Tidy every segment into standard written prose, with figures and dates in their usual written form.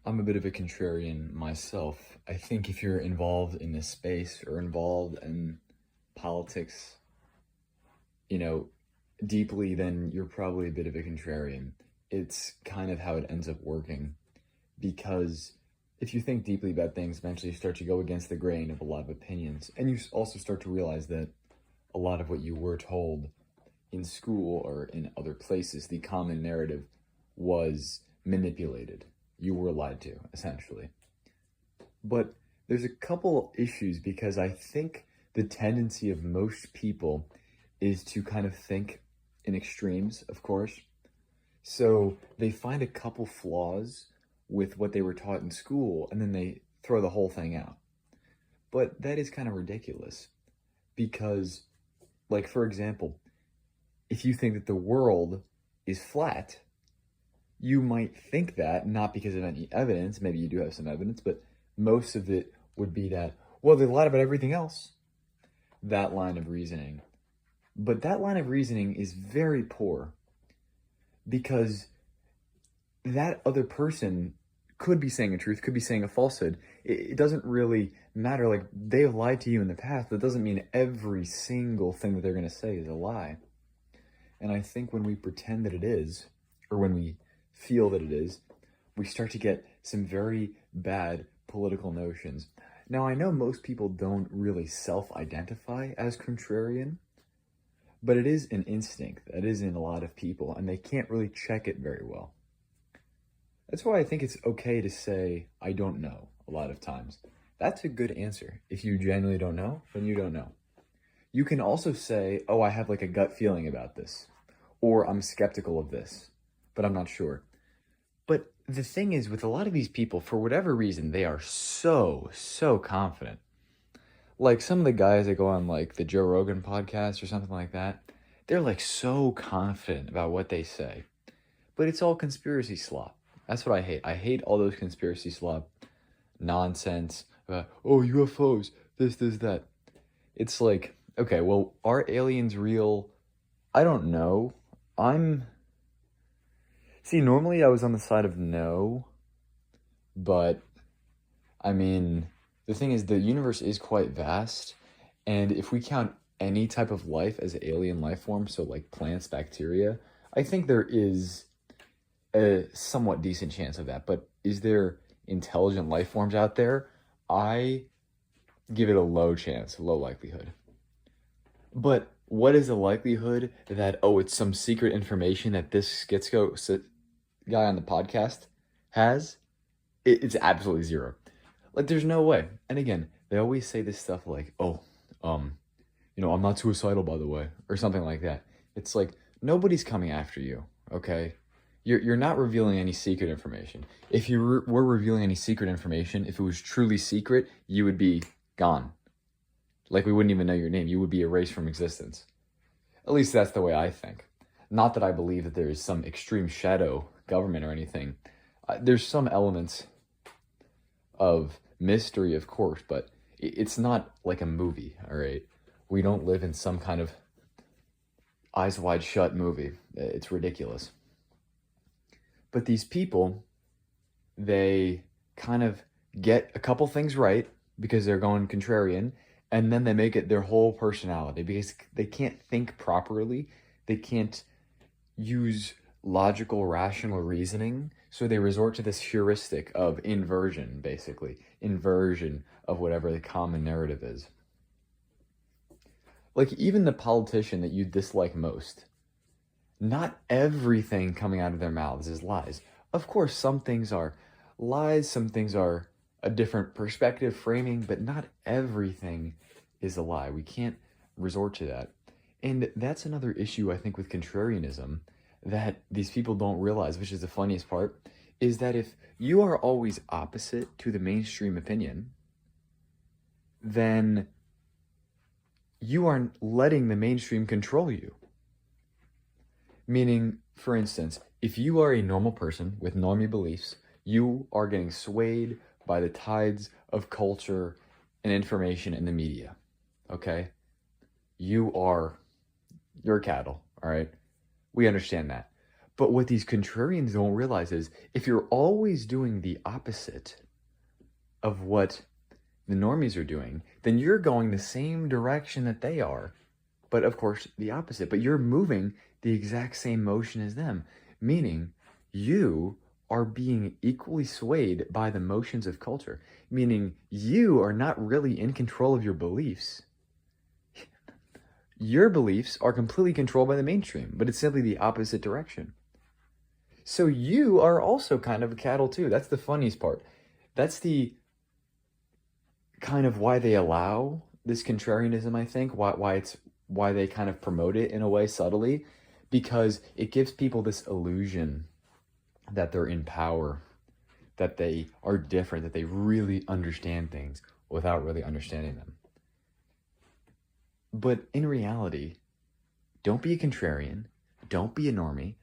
I'm a bit of a contrarian myself. I think if you're involved in this space or involved in politics, you know, deeply, then you're probably a bit of a contrarian. It's kind of how it ends up working because if you think deeply about things, eventually you start to go against the grain of a lot of opinions. And you also start to realize that a lot of what you were told in school or in other places, the common narrative was manipulated. You were lied to, essentially. But there's a couple issues because I think the tendency of most people is to kind of think in extremes, of course. So they find a couple flaws with what they were taught in school and then they throw the whole thing out. But that is kind of ridiculous because, like, for example, if you think that the world is flat, you might think that not because of any evidence. Maybe you do have some evidence, but most of it would be that, well, they lied about everything else. That line of reasoning. But that line of reasoning is very poor because that other person could be saying a truth, could be saying a falsehood. It doesn't really matter. Like, they have lied to you in the past, but it doesn't mean every single thing that they're going to say is a lie. And I think when we pretend that it is, or when we feel that it is, we start to get some very bad political notions. Now, I know most people don't really self-identify as contrarian, but it is an instinct that is in a lot of people, and they can't really check it very well. That's why I think it's okay to say, I don't know, a lot of times. That's a good answer. If you genuinely don't know, then you don't know. You can also say, oh, I have like a gut feeling about this, or I'm skeptical of this, but I'm not sure. But the thing is, with a lot of these people, for whatever reason, they are so confident. Like some of the guys that go on like the Joe Rogan podcast or something like that, they're like so confident about what they say. But it's all conspiracy slop. That's what I hate. I hate all those conspiracy slop nonsense about, oh, UFOs, this, that. It's like, okay, well, are aliens real? I don't know. See, normally I was on the side of no, but I mean, the thing is, the universe is quite vast, and if we count any type of life as an alien life form, so like plants, bacteria, I think there is a somewhat decent chance of that. But is there intelligent life forms out there? I give it a low chance, low likelihood. But what is the likelihood that, oh, it's some secret information that this schizo guy on the podcast has? It's absolutely zero. Like, there's no way. And again, they always say this stuff like, oh, I'm not suicidal, by the way, or something like that. It's like, nobody's coming after you, okay? You're not revealing any secret information. If you were revealing any secret information, if it was truly secret, you would be gone. Like, we wouldn't even know your name. You would be erased from existence. At least that's the way I think. Not that I believe that there is some extreme shadow government or anything. There's some elements of mystery, of course, but it's not like a movie, all right? We don't live in some kind of eyes wide shut movie. It's ridiculous. But these people, they kind of get a couple things right because they're going contrarian, and then they make it their whole personality because they can't think properly. They can't use logical, rational reasoning. So they resort to this heuristic of inversion, basically. Inversion of whatever the common narrative is. Like, even the politician that you dislike most, not everything coming out of their mouths is lies. Of course, some things are lies, some things are a different perspective, framing, but not everything is a lie. We can't resort to that. And that's another issue, I think, with contrarianism that these people don't realize, which is the funniest part, is that if you are always opposite to the mainstream opinion, then you are letting the mainstream control you. Meaning, for instance, if you are a normal person with normie beliefs, you are getting swayed by the tides of culture and information in the media, okay? You're cattle, all right? We understand that. But what these contrarians don't realize is if you're always doing the opposite of what the normies are doing, then you're going the same direction that they are, but of course the opposite. But you're moving the exact same motion as them, meaning you are being equally swayed by the motions of culture, meaning you are not really in control of your beliefs. Your beliefs are completely controlled by the mainstream, but it's simply the opposite direction. So you are also kind of a cattle too. That's the funniest part. That's the kind of why they allow this contrarianism, I think, why they kind of promote it in a way subtly, because it gives people this illusion that they're in power, that they are different, that they really understand things without really understanding them. But in reality, don't be a contrarian, don't be a normie,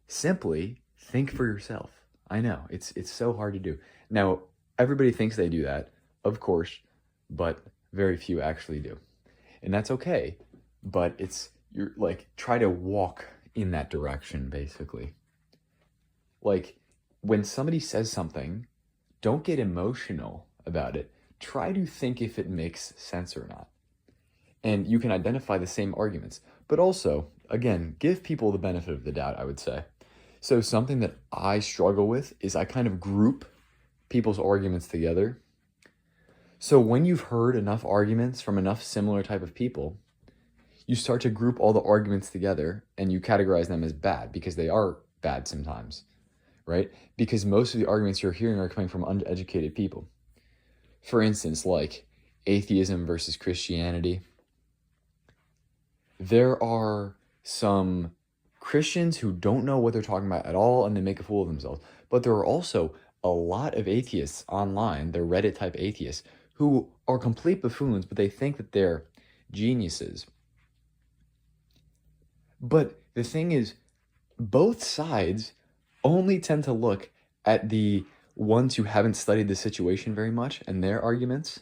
simply think for yourself. I know, it's so hard to do. Now, everybody thinks they do that, of course, but very few actually do. And that's okay, but you're like, try to walk in that direction, basically. Like, when somebody says something, don't get emotional about it. Try to think if it makes sense or not. And you can identify the same arguments, but also, again, give people the benefit of the doubt, I would say. So something that I struggle with is I kind of group people's arguments together. So when you've heard enough arguments from enough similar type of people, you start to group all the arguments together and you categorize them as bad because they are bad sometimes, right? Because most of the arguments you're hearing are coming from uneducated people. For instance, like atheism versus Christianity. There are some Christians who don't know what they're talking about at all and they make a fool of themselves. But there are also a lot of atheists online, they're Reddit type atheists, who are complete buffoons, but they think that they're geniuses. But the thing is, both sides only tend to look at the ones who haven't studied the situation very much and their arguments.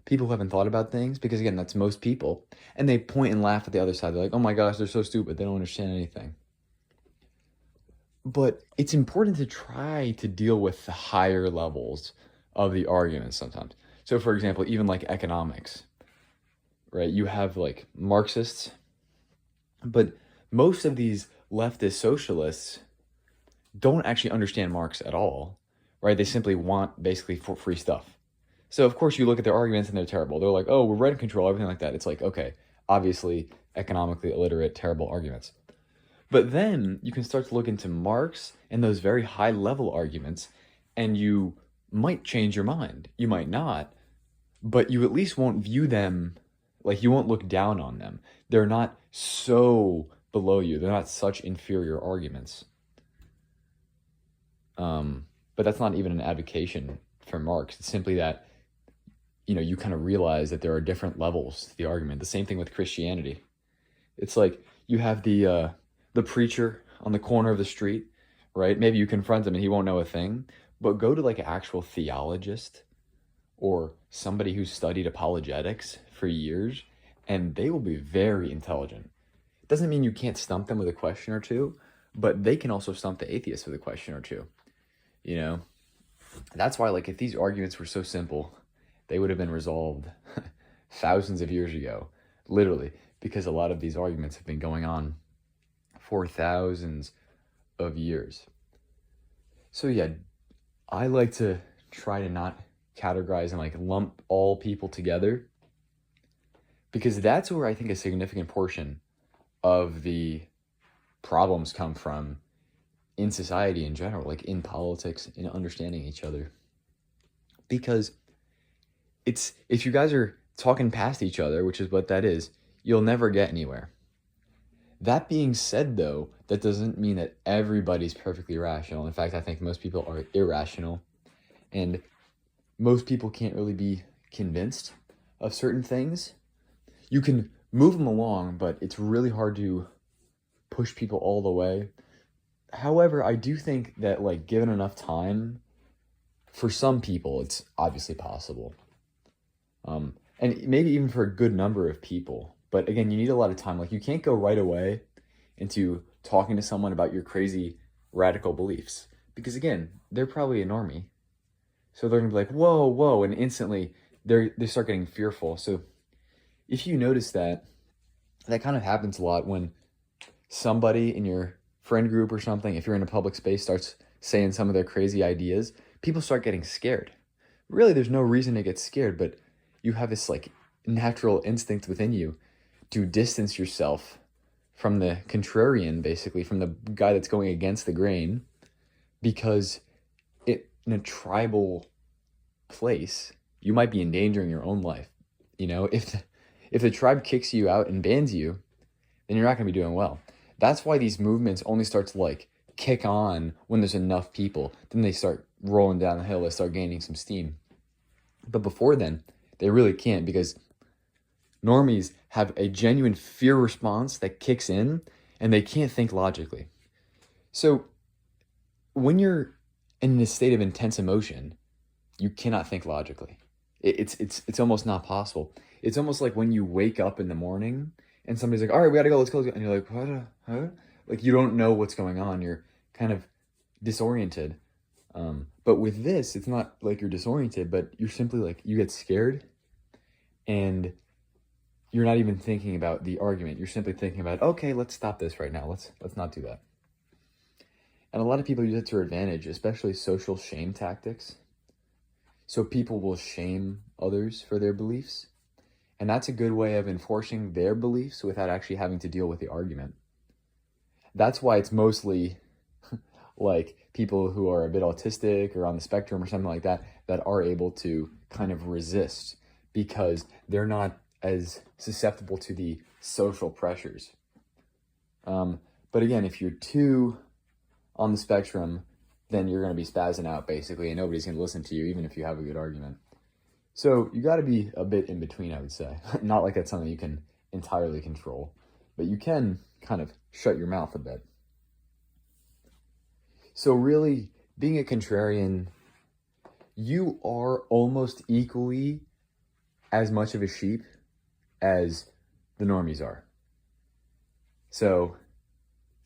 People who haven't thought about things, because again, that's most people. And they point and laugh at the other side. They're like, oh my gosh, they're so stupid. They don't understand anything. But it's important to try to deal with the higher levels of the arguments sometimes. So for example, even like economics, right? You have like Marxists, but most of these leftist socialists don't actually understand Marx at all, right? They simply want basically for free stuff. So of course you look at their arguments and they're terrible. They're like, oh, we're rent control, everything like that. It's like, okay, obviously economically illiterate, terrible arguments. But then you can start to look into Marx and those very high level arguments and you might change your mind. You might not, but you at least won't view them, like you won't look down on them. They're not so below you. They're not such inferior arguments. But that's not even an advocation for Marx. It's simply that, you kind of realize that there are different levels to the argument. The same thing with Christianity. It's like you have the preacher on the corner of the street, right? Maybe you confront him and he won't know a thing, but go to like an actual theologist or somebody who's studied apologetics for years, and they will be very intelligent. It doesn't mean you can't stump them with a question or two, but they can also stump the atheist with a question or two. That's why, like, if these arguments were so simple, they would have been resolved thousands of years ago, literally, because a lot of these arguments have been going on for thousands of years. So yeah, I like to try to not categorize and like lump all people together, because that's where I think a significant portion of the problems come from in society in general, like in politics, in understanding each other. Because if you guys are talking past each other, which is what that is, you'll never get anywhere. That being said, though, that doesn't mean that everybody's perfectly rational. In fact, I think most people are irrational, and most people can't really be convinced of certain things. You can move them along, but it's really hard to push people all the way. However, I do think that, like, given enough time, for some people, it's obviously possible. And maybe even for a good number of people. But again, you need a lot of time. Like, you can't go right away into talking to someone about your crazy radical beliefs. Because again, they're probably a normie. So they're gonna be like, whoa, whoa, and instantly they start getting fearful. So if you notice that, that kind of happens a lot when somebody in your friend group or something, if you're in a public space, starts saying some of their crazy ideas, people start getting scared. Really, there's no reason to get scared, but you have this like natural instinct within you to distance yourself from the contrarian, basically, from the guy that's going against the grain, because in a tribal place, you might be endangering your own life. You know, if the tribe kicks you out and bans you, then you're not going to be doing well. That's why these movements only start to like kick on when there's enough people. Then they start rolling down the hill, they start gaining some steam. But before then, they really can't, because normies have a genuine fear response that kicks in and they can't think logically. So when you're in a state of intense emotion, you cannot think logically. It's almost not possible. It's almost like when you wake up in the morning and somebody's like, all right, we gotta go, let's go. And you're like, what? Huh? Like you don't know what's going on. You're kind of disoriented. But with this, it's not like you're disoriented, but you're simply like, you get scared and you're not even thinking about the argument. You're simply thinking about, okay, let's stop this right now. Let's not do that. And a lot of people use it to their advantage, especially social shame tactics. So people will shame others for their beliefs. And that's a good way of enforcing their beliefs without actually having to deal with the argument. That's why it's mostly like people who are a bit autistic or on the spectrum or something like that, that are able to kind of resist because they're not as susceptible to the social pressures. But again, if you're too on the spectrum, then you're going to be spazzing out basically, and nobody's going to listen to you, even if you have a good argument. So you got to be a bit in between, I would say. Not like that's something you can entirely control, but you can kind of shut your mouth a bit. So really, being a contrarian, you are almost equally as much of a sheep as the normies are. So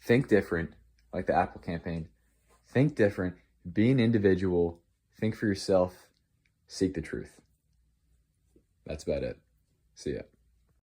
think different, like the Apple campaign. Think different, be an individual, think for yourself, seek the truth. That's about it. See ya.